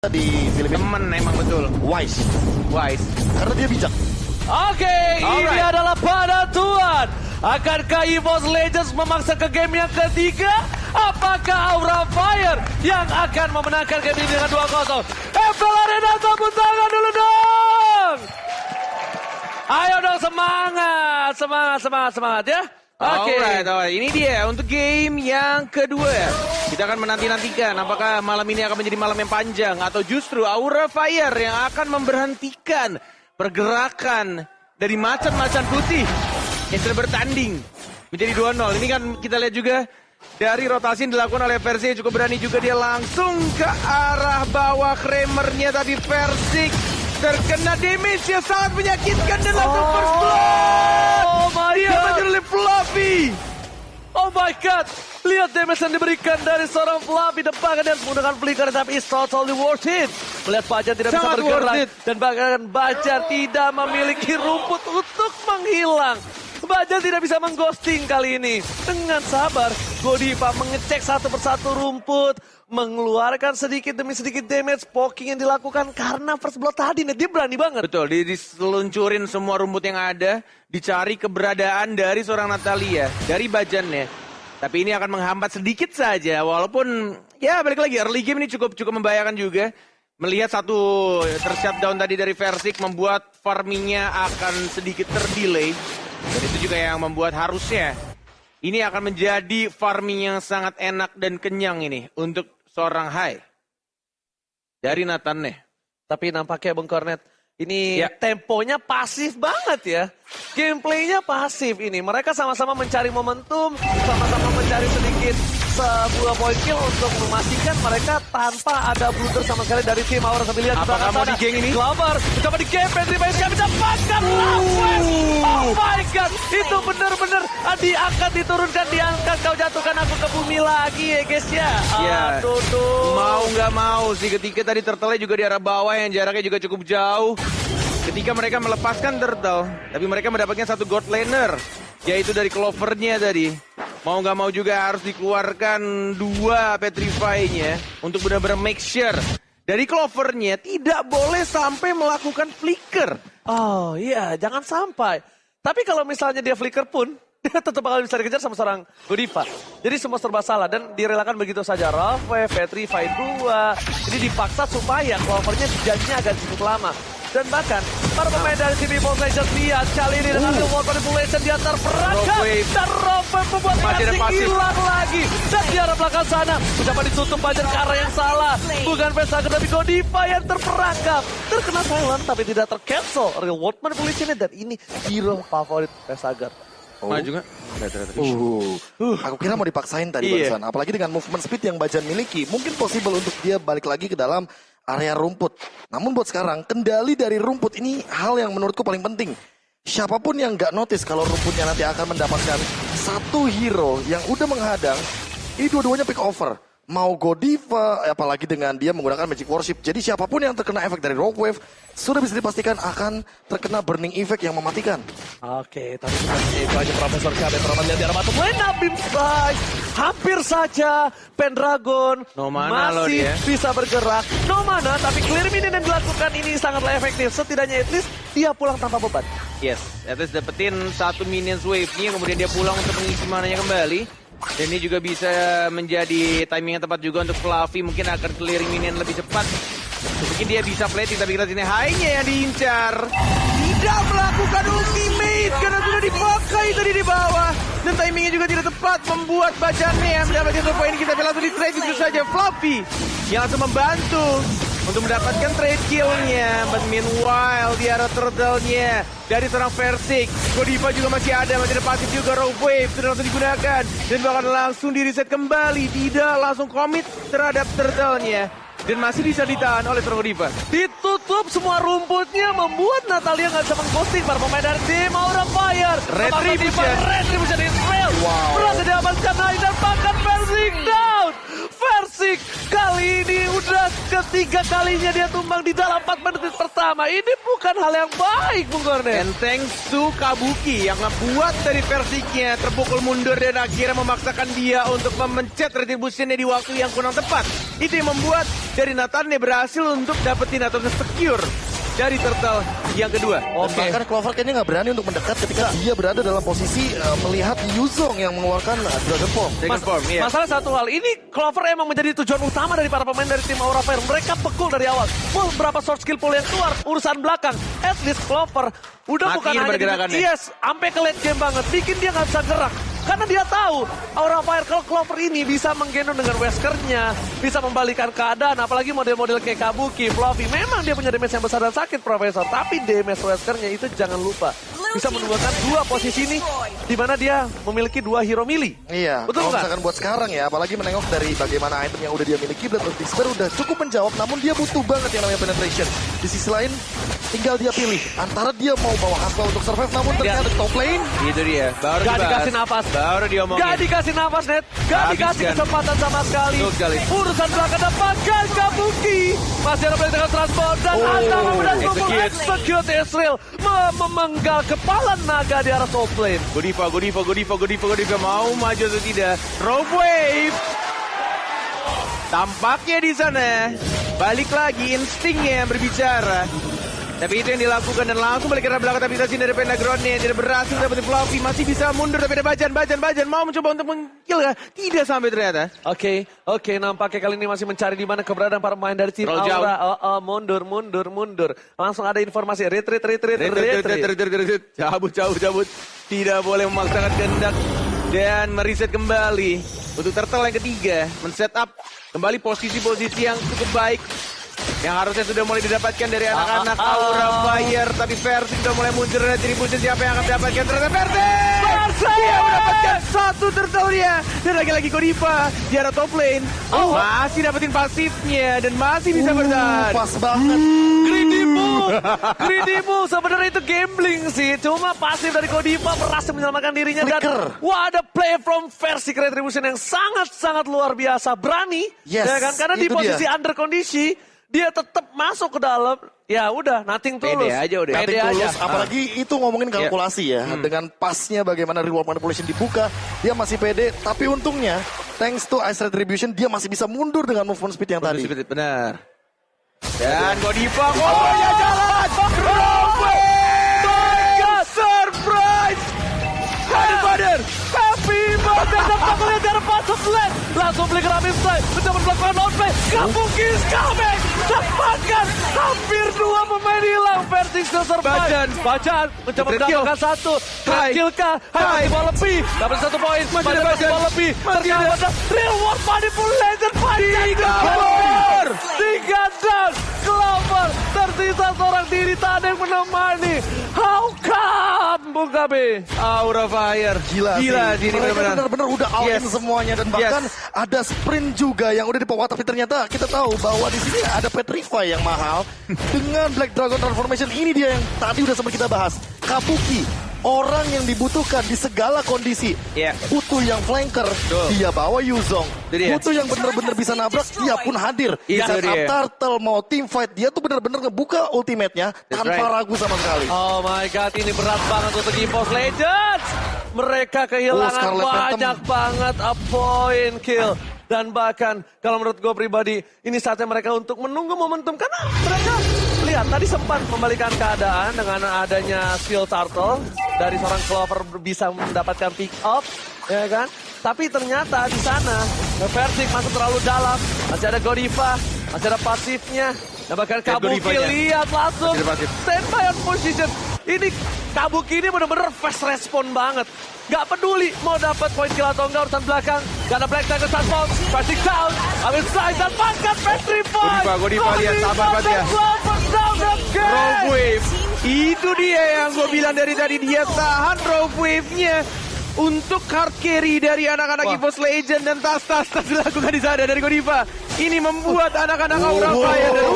di Filipina. Temen emang betul. Wise. Karena dia bijak. Oke, ini Alright. adalah penentuan. Akankah EVOS Legends memaksa ke game yang ketiga? Apakah Aura Fire yang akan memenangkan game ini dengan 2-0? FL Arena tepuk tangan dulu dong. Ayo dong semangat ya. Oke. Alright. Ini dia untuk game yang kedua. Kita akan menanti-nantikan apakah malam ini akan menjadi malam yang panjang atau justru Aura Fire yang akan memberhentikan pergerakan dari macan-macan putih yang sudah bertanding menjadi 2-0. Ini kan kita lihat juga dari rotasi yang dilakukan oleh Persik cukup berani juga, dia langsung ke arah bawah Kramernya, tapi Persik terkena damage yang sangat menyakitkan dan langsung first blood. Oh my Dia god. menjadi oleh Fluffy. Oh my god. Lihat damage yang diberikan dari seorang Fluffy, dan bahkan dia menggunakan flicker, tapi it's totally worth it. Melihat Bajar tidak bisa Sangat bergerak worth it. dan bahkan Bajar tidak memiliki rumput untuk menghilang. Bajar tidak bisa mengghosting kali ini. Dengan sabar, Godiva mengecek satu persatu rumput, mengeluarkan sedikit demi sedikit damage poking yang dilakukan karena first blood tadi. Nah, dia berani banget. Betul, diseluncurin semua rumput yang ada, dicari keberadaan dari seorang Natalia, dari Bajannya. Tapi ini akan menghambat sedikit saja, walaupun ya balik lagi, early game ini cukup membahayakan juga. Melihat satu tershutdown tadi dari Versik membuat farmingnya akan sedikit terdelay. Dan itu juga yang membuat harusnya ini akan menjadi farming yang sangat enak dan kenyang ini untuk seorang Hai. Dari Nathan nih. Tapi nampaknya Bung Kornet, ini Ya. temponya pasif banget ya. Gameplaynya pasif ini. Mereka sama-sama mencari momentum, sama-sama mencari sedikit sebuah point kill untuk memastikan mereka tanpa ada blunder sama sekali dari tim Aura. Sambil lihat Apakah mau di geng ini? Glover, mencoba di game, Pedri Bayiska mendapatkan Raffles. Oh my god, itu benar-benar diangkat, diturunkan, diangkat. Kau jatuhkan aku ke bumi lagi ya guys ya. Ya, Aduh, duh. mau nggak mau sih ketika tadi turtle juga di arah bawah yang jaraknya juga cukup jauh. Ketika mereka melepaskan turtle, tapi mereka mendapatkan satu god laner, yaitu dari Clover-nya tadi. Mau nggak mau juga harus dikeluarkan dua Petrify-nya untuk benar-benar make sure dari Clover-nya tidak boleh sampai melakukan flicker. Oh iya, jangan sampai. Tapi kalau misalnya dia flicker pun, dia tetap bakal bisa dikejar sama seorang Godiva. Jadi semua serba salah dan direlakan begitu saja. Raffe, Petrify 2, ini dipaksa supaya Clover-nya janjinya agak cukup lama. Dan bahkan para pemain dari tim EVOS Legends lihat kali ini dengan World Manipulation di antar perangkap. Rockawave. Dan Raffe membuat Masih ada Persik pasif. hilang lagi. Dan di arah belakang sana, mencoba ditutup Bajar ke arah yang salah. Bukan Vesager tapi Godiva yang terperangkap. Terkena silent tapi tidak tercancel. Real World Manipulation dan ini hero favorit Vesager. Nah juga. Aku kira mau dipaksain tadi Iya. barusan. Apalagi dengan movement speed yang Bajan miliki. Mungkin possible untuk dia balik lagi ke dalam area rumput. Namun buat sekarang, kendali dari rumput ini hal yang menurutku paling penting. Siapapun yang nggak notice kalau rumputnya nanti akan mendapatkan satu hero yang udah menghadang, ini dua-duanya pick over. Mau Godiva, apalagi dengan dia menggunakan Magic Worship. Jadi siapapun yang terkena efek dari Rogue Wave, sudah bisa dipastikan akan terkena Burning Effect yang mematikan. Oke, tapi sebenarnya itu aja Profesor KB terlalu lihat di arah batu. Lena Beam Strike. Hampir saja Pendragon No mana loh masih dia. bisa bergerak. No mana, tapi clear minion yang dilakukan ini sangatlah efektif. Setidaknya at least dia pulang tanpa beban. Yes, at least dapetin satu minions wave-nya, kemudian dia pulang untuk mengisi mananya kembali. Dan ini juga bisa menjadi timing yang tepat juga untuk Fluffy, mungkin akan clearing minion lebih cepat. Mungkin dia bisa plating, tapi kita sini high-nya yang diincar. Tidak melakukan ultimate karena sudah dipakai tadi di bawah. Dan timingnya juga tidak tepat, membuat Bajannya yang mendapatkan 2 poin. Kita langsung di trade itu saja Fluffy yang langsung membantu untuk mendapatkan trade kill-nya. But meanwhile, di arah turtle-nya dari seorang Versik, Godiva juga masih ada pasif juga. Rogue Wave sudah langsung digunakan dan bahkan langsung di reset kembali, tidak langsung commit terhadap turtle-nya dan masih bisa ditahan oleh seorang Godiva. Ditutup semua rumputnya, membuat Natalia nggak bisa mengghosting para pemain dari tim Aura Fire. Retribution. Retribution Israel. Berhasil diamankan naik dan bahkan Versik down. Versik Persik kali ini udah ketiga kalinya dia tumbang di dalam 4 menit pertama. Ini bukan hal yang baik, Bung Kornet. And thanks to Kabuki yang ngebuat dari Persiknya terpukul mundur dan akhirnya memaksakan dia untuk memencet retributionnya di waktu yang kurang tepat. Itu yang membuat dari Nathannya berhasil untuk dapetin atau secure dari Turtle yang kedua. Dan bahkan Clover kayaknya nggak berani untuk mendekat ketika dia berada dalam posisi melihat Yuzong yang mengeluarkan Dragon Form. Dragon Form, iya. Masalah satu hal, ini Clover emang menjadi tujuan utama dari para pemain dari tim Aura Fire. Mereka pekul dari awal. Berapa short skill pool yang keluar, urusan belakang. At least Clover udah Matiin bukan hanya pergerakannya. yes, sampai ke late game banget. Bikin dia nggak bisa gerak. Karena dia tahu Aura Fire kalau Clover ini bisa menggendong dengan Weskernya, bisa membalikan keadaan, apalagi model-model kayak Kabuki, Fluffy. Memang dia punya damage yang besar dan sakit, Profesor. Tapi damage Weskernya itu jangan lupa. Bisa menduakan dua posisi ini, di mana dia memiliki 2 hero melee. Iya, Betul kalau nggak? misalkan buat sekarang ya, apalagi menengok dari bagaimana item yang udah dia miliki, Blood of Despair udah cukup menjawab, namun dia butuh banget yang namanya penetration. Di sisi lain, tinggal dia pilih antara dia mau bawa Haspa untuk survive, namun ternyata top lane. Itu dia, baru Gak dibahas. dikasih nafas. Baru diomongin. Gak dikasih nafas, Net. Gak Habis dikasih kan. kesempatan sama sekali. Betul sekali. Urusan belakang dapatkan Kabuki. Masih ada play dengan transport dan Antara berhasil execute. execute Israel. Memenggal kepala naga di arah top lane. Godiva mau maju atau tidak? Rope Wave. Tampaknya di sana balik lagi instingnya yang berbicara. Tapi itu yang dilakukan dan langsung balik ke arah belakang, tapi dari Pentagon-nya tidak berhasil dapetin Fluffy, masih bisa mundur tapi ada Bajan mau mencoba untuk meng-kill kah? Tidak sampai ternyata. Oke, nampaknya kali ini masih mencari di mana keberadaan para pemain dari tim Roll jauh. Aura. Mundur. Langsung ada informasi, retreat. Cabut. Tidak boleh memaksakan kehendak dan mereset kembali. Untuk Turtle yang ketiga, men-setup kembali posisi-posisi yang cukup baik. Yang harusnya sudah mulai didapatkan dari anak-anak Aura Fire. Tapi Versi sudah mulai muncul retribution. Siapa yang akan mendapatkan? Ternyata Versi! Dia mendapatkan satu turtle dia. Dan lagi-lagi Godiva di arah top lane. Masih dapetin pasifnya. Dan masih bisa bertahan. Pas banget. Greedy move. Sebenarnya itu gambling sih. Cuma pasif dari Godiva berhasil menyelamatkan dirinya. Flicker. Dan wah, ada play from Versi retribution yang sangat-sangat luar biasa. Berani. Yes, Ya kan? Karena di itu posisi dia. under kondisi. Dia tetap masuk ke dalam. Ya udah, nothing tulus. Pede aja udah. Pede Nothing aja. tulus, apalagi itu ngomongin kalkulasi ya. Dengan pasnya bagaimana reward manipulation dibuka, dia masih pede. Tapi untungnya, thanks to Ice Retribution, dia masih bisa mundur dengan movement speed yang tadi. Benar. Dan Godiva. Oh ya jalan. Robin. Surprise. Father. Happy banget. Dapat melihat dari pasok lane. Langsung beli keramik play. Mencoba melakukan outplay. Kabuki is coming. Dapatkan. Hampir 2 pemain hilang. Versi still survive. Bajan. Mencoba mendapatkan 1. Terakhir kah? Masih ball lebih. Dapat 1 poin. Masih dapat ball lebih. Ternyata ada reward manipulation. Bajan. 3 down. Clover. Tersisa seorang diri. Tak ada yang menemani. How come? Bung Gabe. Aura Fire. Gila sih. Ini Mereka benar-benar. benar-benar udah all in Yes. semuanya. Dan bahkan ada sprint juga yang udah dibawa. Tapi ternyata kita tahu bahwa di sini ada Petrify yang mahal. Dengan Black Dragon Transformation, ini dia yang tadi udah sempat kita bahas. Kabuki. Orang yang dibutuhkan di segala kondisi. Iya. Butuh yang flanker, dia bawa Yuzong. Itu dia. Butuh yang benar-benar bisa nabrak, dia pun hadir. Itu Saat dia. Turtle mau team fight, dia tuh benar-benar ngebuka ultimate-nya tanpa right. ragu sama sekali. Oh my god, ini berat banget untuk EVOS Legends. Mereka kehilangan Scarlet Phantom. banyak banget a point kill. Dan bahkan kalau menurut gue pribadi, ini saatnya mereka untuk menunggu momentum. Karena mereka lihat tadi sempat membalikan keadaan dengan adanya skill turtle. Dari seorang Clover bisa mendapatkan pick up, ya kan? Tapi ternyata di sana, Vertik masuk terlalu dalam. Masih ada Godiva, masih ada pasifnya. Dan bahkan Kabuki Godivanya. lihat langsung Masih ada pasif. standby on position. Ini Kabuki ini benar-benar fast respon banget. Gak peduli mau dapat poin kill atau enggak urusan belakang. Gak ada Black Dragon Transform. Passing down. Ambil side dan makan Petrify. Godiva lihat sabar banget ya. Rogue Wave. Itu dia yang gue bilang dari tadi. Dia tahan Rogue Wave-nya. Untuk hard carry dari anak-anak EVOS Legend dan tas dilakukan di sana dari Godiva. Ini membuat anak-anak Aura Fire dan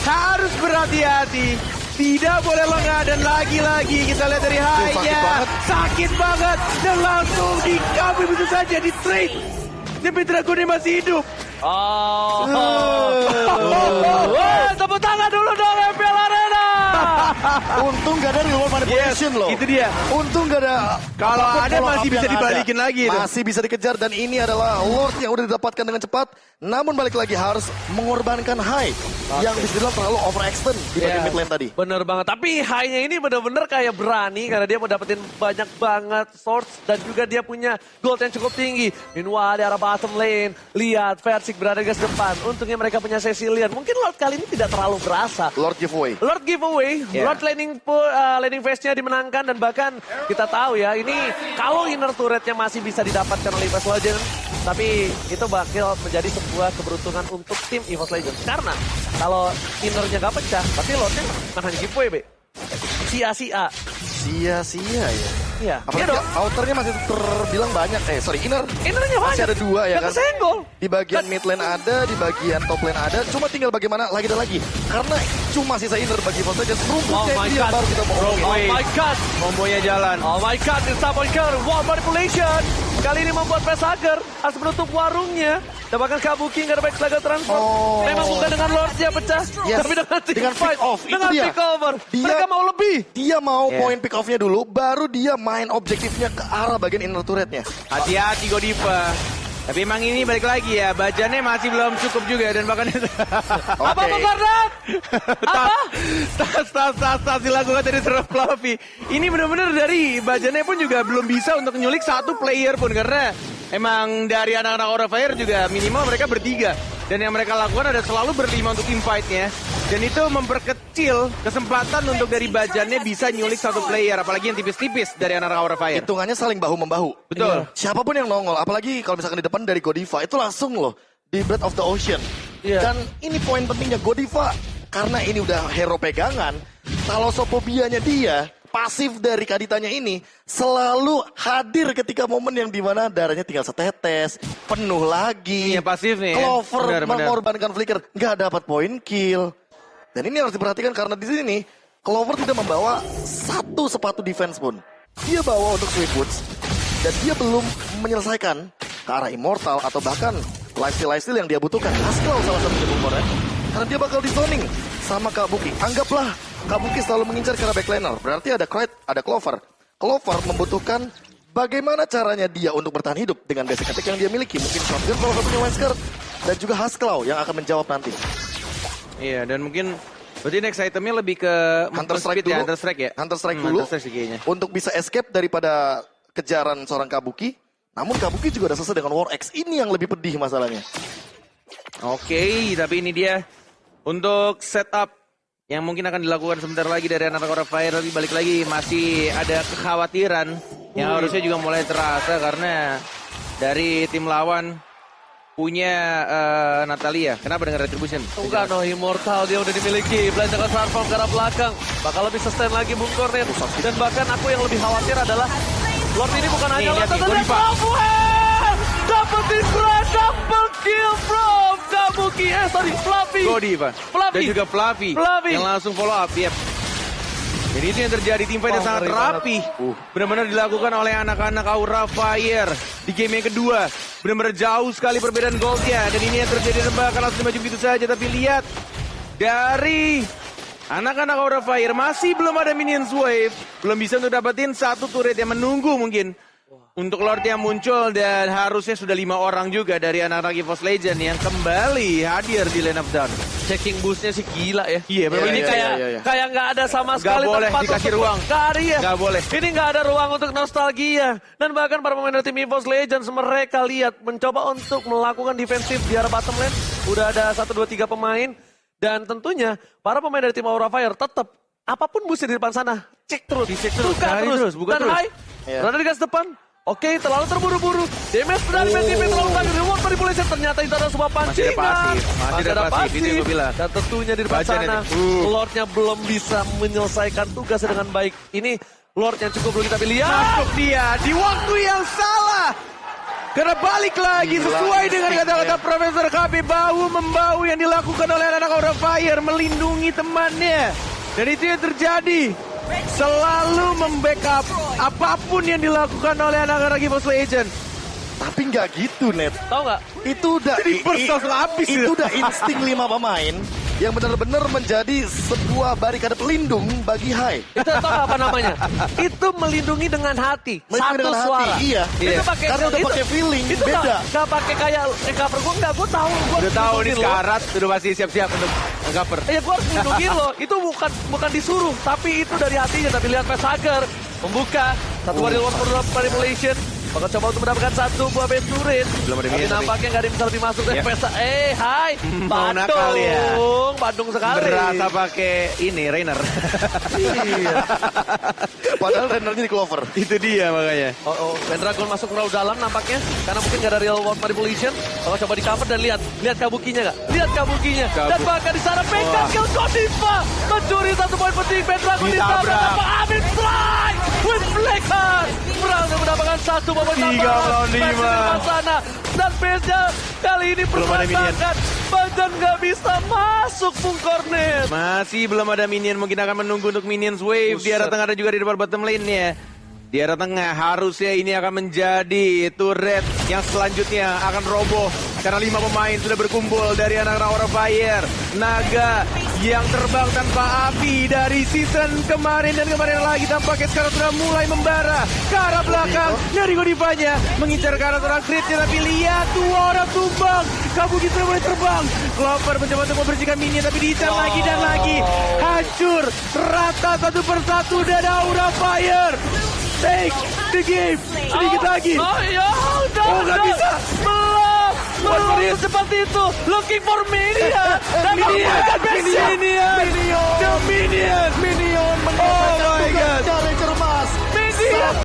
harus berhati-hati. Tidak boleh lengah dan lagi-lagi kita lihat dari high-nya. Sakit banget dan langsung di kami bisa saja di trade. Tapi Dragonnya masih hidup. Oh. Wah, tepuk tangan dulu dong MPL Arena. Untung gak ada reward manipulation loh. Itu dia. Untung gak ada. Kalau apapun ada follow up masih bisa yang dibalikin ada. lagi itu. Masih bisa dikejar dan ini adalah Lord yang udah didapatkan dengan cepat. Namun balik lagi harus mengorbankan High yang bisa dibilang terlalu overextend di bagian mid lane tadi. Bener banget. Tapi High-nya ini bener-bener kayak berani karena dia mau dapetin banyak banget swords dan juga dia punya gold yang cukup tinggi. Meanwhile di arah bottom lane, lihat Versik berada di garis depan. Untungnya mereka punya Cecilian. Mungkin Lord kali ini tidak terlalu berasa. Lord giveaway. Lord giveaway, Lord laning phase-nya dimenangkan dan bahkan kita tahu ya ini kalau inner turret-nya masih bisa didapatkan oleh EVOS Legends, tapi itu bakal menjadi sebuah keberuntungan untuk tim EVOS Legends. Karena kalau innernya gak pecah, berarti Lordnya makan giveaway, Be. Sia-sia. Sia-sia ya. Iya. Apalagi outernya masih terbilang banyak. Innernya banyak. Masih ada 2 ya kan. Kesenggol. Di bagian mid lane ada, di bagian top lane ada. Cuma tinggal bagaimana lagi dan lagi. Karena cuma sisa inner bagi EVOS Legends. Rumputnya Oh my dia God. baru kita mau ngomongin. Oh my God. Kombonya jalan. Oh my God, it's Saboiker, wall manipulation. Kali ini membuat Pesager harus menutup warungnya. Dan bahkan Kabuki nggak ada baik lagi transfer. Oh. Memang bukan dengan Lordnya pecah, Yes. tapi dengan Dengan fight, pick off, itu dengan dia. pick over. Dia- Mereka mau lebih. Dia mau Yeah. poin pick off-nya dulu, baru dia main objektifnya ke arah bagian inner turret-nya. Hati-hati Godiva. Tapi emang ini balik lagi ya, bajannya masih belum cukup juga dan bahkan Apa Gordon? Apa? tas dilakukan dari serap Fluffy. Ini benar-benar dari bajannya pun juga belum bisa untuk nyulik satu player pun karena emang dari anak-anak Aura Fire juga minimal mereka bertiga. Dan yang mereka lakukan ada selalu berlima untuk invite-nya. Dan itu memperkecil kesempatan untuk dari bajannya bisa nyulik satu player. Apalagi yang tipis-tipis dari anak-anak Aura Fire. Hitungannya saling bahu-membahu. Betul. Siapapun yang nongol, apalagi kalau misalkan di depan dari Godiva, itu langsung loh di Breath of the Ocean. Iya. Dan ini poin pentingnya Godiva, karena ini udah hero pegangan, talasofobia-nya dia, pasif dari Kaditanya ini, selalu hadir ketika momen yang dimana darahnya tinggal setetes, penuh lagi. Iya, pasif nih ya. Clover Benar, benar. mengorbankan flicker, nggak dapat poin kill. Dan ini harus diperhatikan karena di sini Clover tidak membawa satu sepatu defense pun. Dia bawa untuk Sweet Boots dan dia belum menyelesaikan ke arah Immortal atau bahkan lifesteal yang dia butuhkan. Haskell salah satu jempolnya karena dia bakal di zoning sama Kabuki. Anggaplah Kabuki selalu mengincar ke arah backliner. Berarti ada Krait, ada Clover. Clover membutuhkan bagaimana caranya dia untuk bertahan hidup dengan basic attack yang dia miliki. Mungkin shotgun salah satunya Wesker dan juga Haskell yang akan menjawab nanti. Iya, dan mungkin berarti next itemnya lebih ke Hunter Strike speed dulu. ya, Hunter Strike ya? Hunter Strike dulu. Hunter Strike sih kayaknya. Untuk bisa escape daripada kejaran seorang Kabuki. Namun Kabuki juga udah selesai dengan War X. Ini yang lebih pedih masalahnya. Oke, tapi ini dia untuk setup yang mungkin akan dilakukan sebentar lagi dari anak Aura Fire. Tapi balik lagi masih ada kekhawatiran yang harusnya juga mulai terasa karena dari tim lawan punya Natalia. Kenapa dengan Retribution? Bukan, no Immortal dia udah dimiliki. Belanjakan platform ke arah belakang. Bakal lebih sustain lagi Bung Cornet. Dan bahkan aku yang lebih khawatir adalah Lord ini bukan hanya lihat nih, Lord, Godiva. dapetin grand double kill from Kabuki. Fluffy. Godiva. Fluffy. Dan juga Fluffy. Fluffy. Yang langsung follow up. Yep. Jadi itu yang terjadi, tim fight yang Wah, sangat ngeri rapi. Benar-benar dilakukan oleh anak-anak Aura Fire. Di game yang kedua, benar-benar jauh sekali perbedaan goldnya. Dan ini yang terjadi, dan bakal langsung maju begitu saja. Tapi lihat, dari anak-anak Aura Fire masih belum ada minions wave. Belum bisa untuk dapetin satu turret yang menunggu mungkin. Untuk Lord yang muncul dan harusnya sudah 5 orang juga dari anak-anak EVOS Legend yang kembali hadir di Lane of Dawn. Checking boostnya sih gila ya. Iya, benar. Ini Iya. kayak nggak ada sama Nggak sekali boleh tempat dikasih untuk- ruang. Nggak ada ya. Nggak boleh. Ini nggak ada ruang untuk nostalgia. Dan bahkan para pemain dari tim EVOS Legends mereka lihat mencoba untuk melakukan defensif di arah bottom lane. Udah ada 1, 2, 3 pemain. Dan tentunya para pemain dari tim Aura Fire tetap apapun boostnya di depan sana cek terus, Dicek terus, buka cari terus, buka dan terus. Hai, Iya. berada di garis depan. Oke, terlalu terburu-buru. Damage dari PTP terlalu banyak. Reward manipulation ternyata itu adalah sebuah pancingan. Masih ada pasif, itu yang gue bilang. Dan tentunya di depan Baca sana, nanti. Lordnya belum bisa menyelesaikan tugasnya dengan baik. Ini Lord yang cukup perlu kita lihat. Masuk dia di waktu yang salah. Karena balik lagi sesuai dengan kata-kata Profesor KB, bahu-membahu yang dilakukan oleh anak Aura Fire melindungi temannya. Dan itu yang terjadi. Selalu membackup apapun yang dilakukan oleh anak-anak EVOS Legend. Tapi nggak gitu, Net. Tahu nggak? Itu udah burst langsung habis itu ya. udah insting 5 pemain yang benar-benar menjadi sebuah barikade pelindung bagi Hai. Itu tahu apa namanya? Itu melindungi dengan hati. Melindungi Satu dengan hati, suara. iya. Itu pakai Karena udah itu- pakai feeling, itu beda. Gak pakai kayak cover gue enggak, gue tahu gue Udah tahu nih melindungi lo. sekarat, udah pasti siap-siap untuk cover. Iya, gue harus melindungi lo. Itu bukan disuruh, tapi itu dari hatinya. Tapi lihat Pesager membuka satu warrior for manipulation. Bakal coba untuk mendapatkan satu buah Venturin. Belum ada Tapi minion, tapi- nampaknya nggak ada yang bisa lebih masuk dari Ya. Pesa. Hai, Mau nakal ya. Bandung sekali. Berasa pakai ini, Rainer. Iya. Padahal rendernya di Clover. Itu dia makanya. Oh, Pendragon masuk terlalu dalam nampaknya. Karena mungkin gak ada real world manipulation. Bakal coba di cover dan lihat kabukinya gak? Lihat kabukinya. Kabuk. Dan bahkan di sana Pekka Wah. kill Godiva. Mencuri 1 poin penting. Pendragon Ditabrak. ditabrak. Apa Amin strike with Blackheart. Berhasil mendapatkan 1 poin 3 melawan 5. sana. Dan base-nya kali ini Belum ada minion. berantakan. Badan gak bisa masuk Bung Cornet. Masih belum ada minion, mungkin akan menunggu untuk minions wave. Di arah Buset. tengah ada juga di depan bottom lane-nya. Di arah tengah harusnya ini akan menjadi turret yang selanjutnya akan roboh. Karena 5 pemain sudah berkumpul dari anak Roar of Fire. Naga yang terbang tanpa api dari season kemarin dan kemarin lagi. Tampaknya sekarang sudah mulai membara ke arah belakang. Dari Godivanya mengincar ke arah seorang crit-nya. Tapi lihat 2 orang tumbang. Kabuki sudah mulai terbang. Clover mencoba untuk membersihkan minion tapi diincar lagi dan lagi. Hancur rata satu persatu dan Aura Fire. Take the game. Sedikit lagi. Oh ya, udah. Oh, nggak bisa. Belum seperti itu. Looking for minion. Dan Minion. Minion. The Minion. Minion Oh my God. cara cermas. Minion.